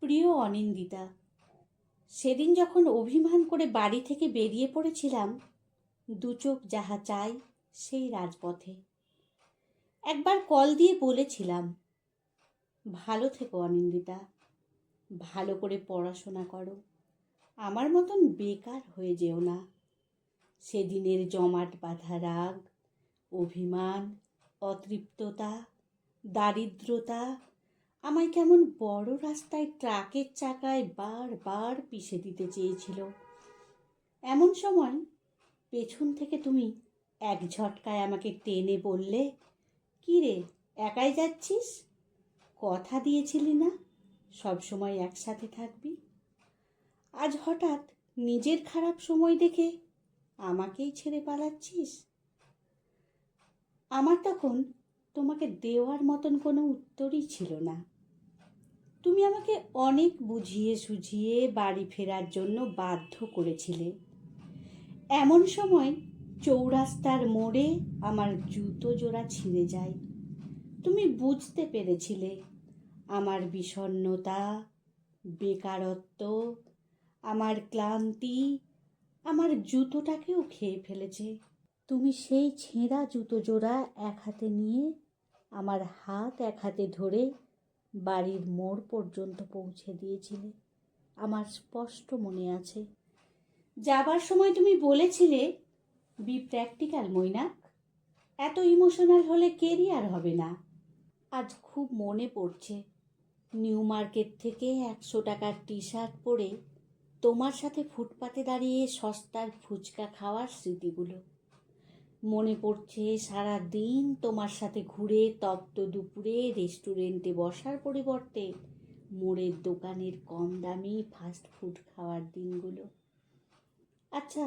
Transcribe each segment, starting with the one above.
প্রিয় অনিন্দিতা, সেদিন যখন অভিমান করে বাড়ি থেকে বেরিয়ে পড়েছিলাম, দু চোখ যাহা চাই সেই রাজপথে, একবার কল দিয়ে বলেছিলাম, ভালো থেকো অনিন্দিতা, ভালো করে পড়াশোনা করো, আমার মতন বেকার হয়ে যেও না। সেদিনের জমাট বাঁধা রাগ, অভিমান, অতৃপ্ততা, দারিদ্রতা আমায় কেমন বড় রাস্তায় ট্রাকের চাকায় বারবার পিষে দিতে চেয়েছিল। এমন সময় পেছন থেকে তুমি এক ঝটকায় আমাকে টেনে বললে, কী রে, একাই যাচ্ছিস? কথা দিয়েছিলি না সব সময় একসাথে থাকবি, আজ হঠাৎ নিজের খারাপ সময় দেখে আমাকেই ছেড়ে পালাচ্ছিস। আমার তখন তোমাকে দেওয়ার মতন কোনো উত্তরই ছিল না। তুমি আমাকে অনেক বুঝিয়ে সুঝিয়ে বাড়ি ফেরার জন্য বাধ্য করেছিলে। এমন সময় চৌরাস্তার মোড়ে আমার জুতো জোড়া ছিঁড়ে যায়। তুমি বুঝতে পেরেছিলে আমার বিষণ্ণতা, বেকারত্ব, আমার ক্লান্তি আমার জুতোটাকেও খেয়ে ফেলেছে। তুমি সেই ছেঁড়া জুতো জোড়া এক হাতে নিয়ে আমার হাত এক হাতে ধরে বাড়ির মোড় পর্যন্ত পৌঁছে দিয়েছিলে, আমার স্পষ্ট মনে আছে। যাবার সময় তুমি বলেছিলে, বি প্র্যাকটিক্যাল মৈনাক, এত ইমোশনাল হলে কেরিয়ার হবে না। আজ খুব মনে পড়ছে নিউ মার্কেট থেকে 100 টাকার টি শার্ট পরে তোমার সাথে ফুটপাতে দাঁড়িয়ে সস্তার ফুচকা খাওয়ার স্মৃতিগুলো। মনে পড়ছে সারা দিন তোমার সাথে ঘুরে তপ্ত দুপুরে রেস্টুরেন্টে বসার পরিবর্তে মোড়ের দোকানের কম দামি ফাস্ট ফুড খাওয়ার দিনগুলো। আচ্ছা,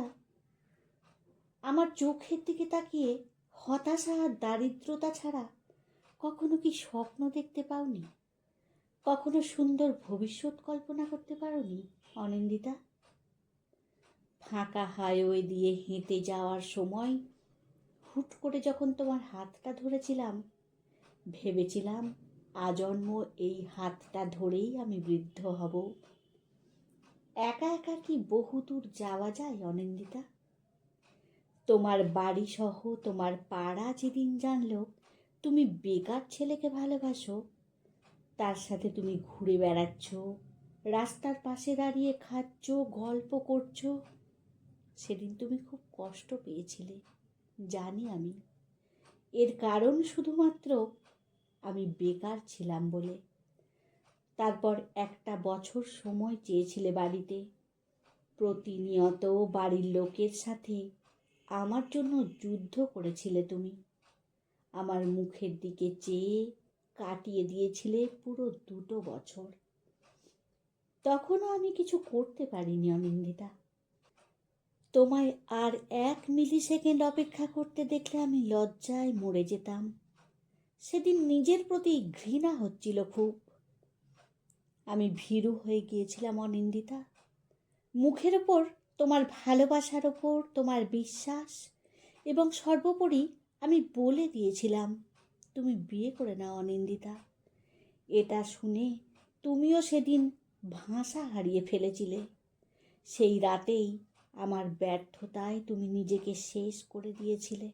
আমার চোখের দিকে তাকিয়ে হতাশা আর দারিদ্রতা ছাড়া কখনো কি স্বপ্ন দেখতে পাওনি? কখনো সুন্দর ভবিষ্যৎ কল্পনা করতে পারোনি অনিন্দিতা? ফাঁকা হাইওয়ে দিয়ে হেঁটে যাওয়ার সময় হুট করে যখন তোমার হাতটা ধরেছিলাম, ভেবেছিলাম আজন্ম এই হাতটা ধরেই আমি বৃদ্ধ হব। একা একা কি বহুদূর যাওয়া যায় অনিন্দিতা? তোমার বাড়ি সহ তোমার পাড়া যেদিন জানলো তুমি বেকার ছেলেকে ভালোবাসো, তার সাথে তুমি ঘুরে বেড়াচ্ছ, রাস্তার পাশে দাঁড়িয়ে খাচ্ছ, গল্প করছো, সেদিন তুমি খুব কষ্ট পেয়েছিলে, জানি আমি। এর কারণ শুধুমাত্র আমি বেকার ছিলাম বলে। তারপর একটা বছর সময় চেয়েছিলে বাড়িতে। প্রতিনিয়ত বাড়ির লোকের সাথে আমার জন্য যুদ্ধ করেছিলে তুমি। আমার মুখের দিকে চেয়ে কাটিয়ে দিয়েছিলে পুরো 2 বছর। তখনও আমি কিছু করতে পারিনি অনিন্দিতা। তোমায় আর 1 মিলি সেকেন্ড অপেক্ষা করতে দেখলে আমি লজ্জায় মরে যেতাম। সেদিন নিজের প্রতি ঘৃণা হচ্ছিল খুব। আমি ভীরু হয়ে গিয়েছিলাম অনিন্দিতা। মুখের ওপর তোমার ভালোবাসার ওপর তোমার বিশ্বাস, এবং সর্বোপরি আমি বলে দিয়েছিলাম, তুমি বিয়ে করে নাও অনিন্দিতা। এটা শুনে তুমিও সেদিন ভাষা হারিয়ে ফেলেছিলে। সেই রাতেই আমার ব্যর্থতায় তুমি নিজেকে শেষ করে দিয়েছিলে।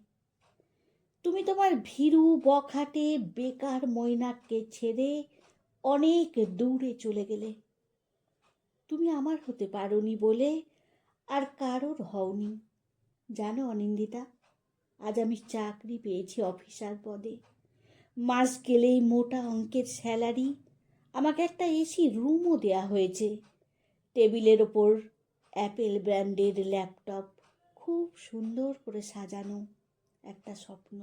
তুমি তোমার ভীরু বখাটে বেকার মৈনাককে ছেড়ে অনেক দূরে চলে গেলে। তুমি আমার হতে পারোনি বলে আর কারোর হওনি। জানো অনিন্দিতা, আজ আমি চাকরি পেয়েছি অফিসার পদে। মাস গেলেই মোটা অঙ্কের স্যালারি, আমাকে একটা এসি রুমও দেয়া হয়েছে। টেবিলের ওপর অ্যাপেল ব্র্যান্ডের ল্যাপটপ, খুব সুন্দর করে সাজানো একটা স্বপ্ন,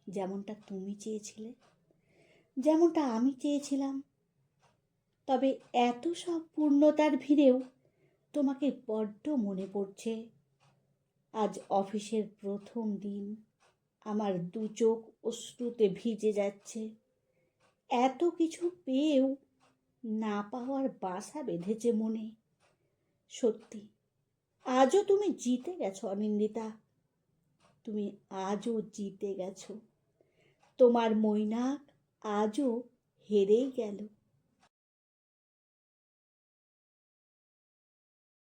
যেমনটা তুমি চেয়েছিলে, যেমনটা আমি চেয়েছিলাম। তবে এত সব পূর্ণতার ভিড়েও তোমাকে বড্ড মনে পড়ছে। আজ অফিসের প্রথম দিন, আমার 2 চোখ অশ্রুতে ভিজে যাচ্ছে। এত কিছু পেয়েও না পাওয়ার বাসা বেঁধেছে মনে। সত্যি, আজও তুমি জিতে গেছো অনিন্দিতা, তুমি আজও জিতে গেছো। তোমার মৈনাক আজও হেরেই গেল।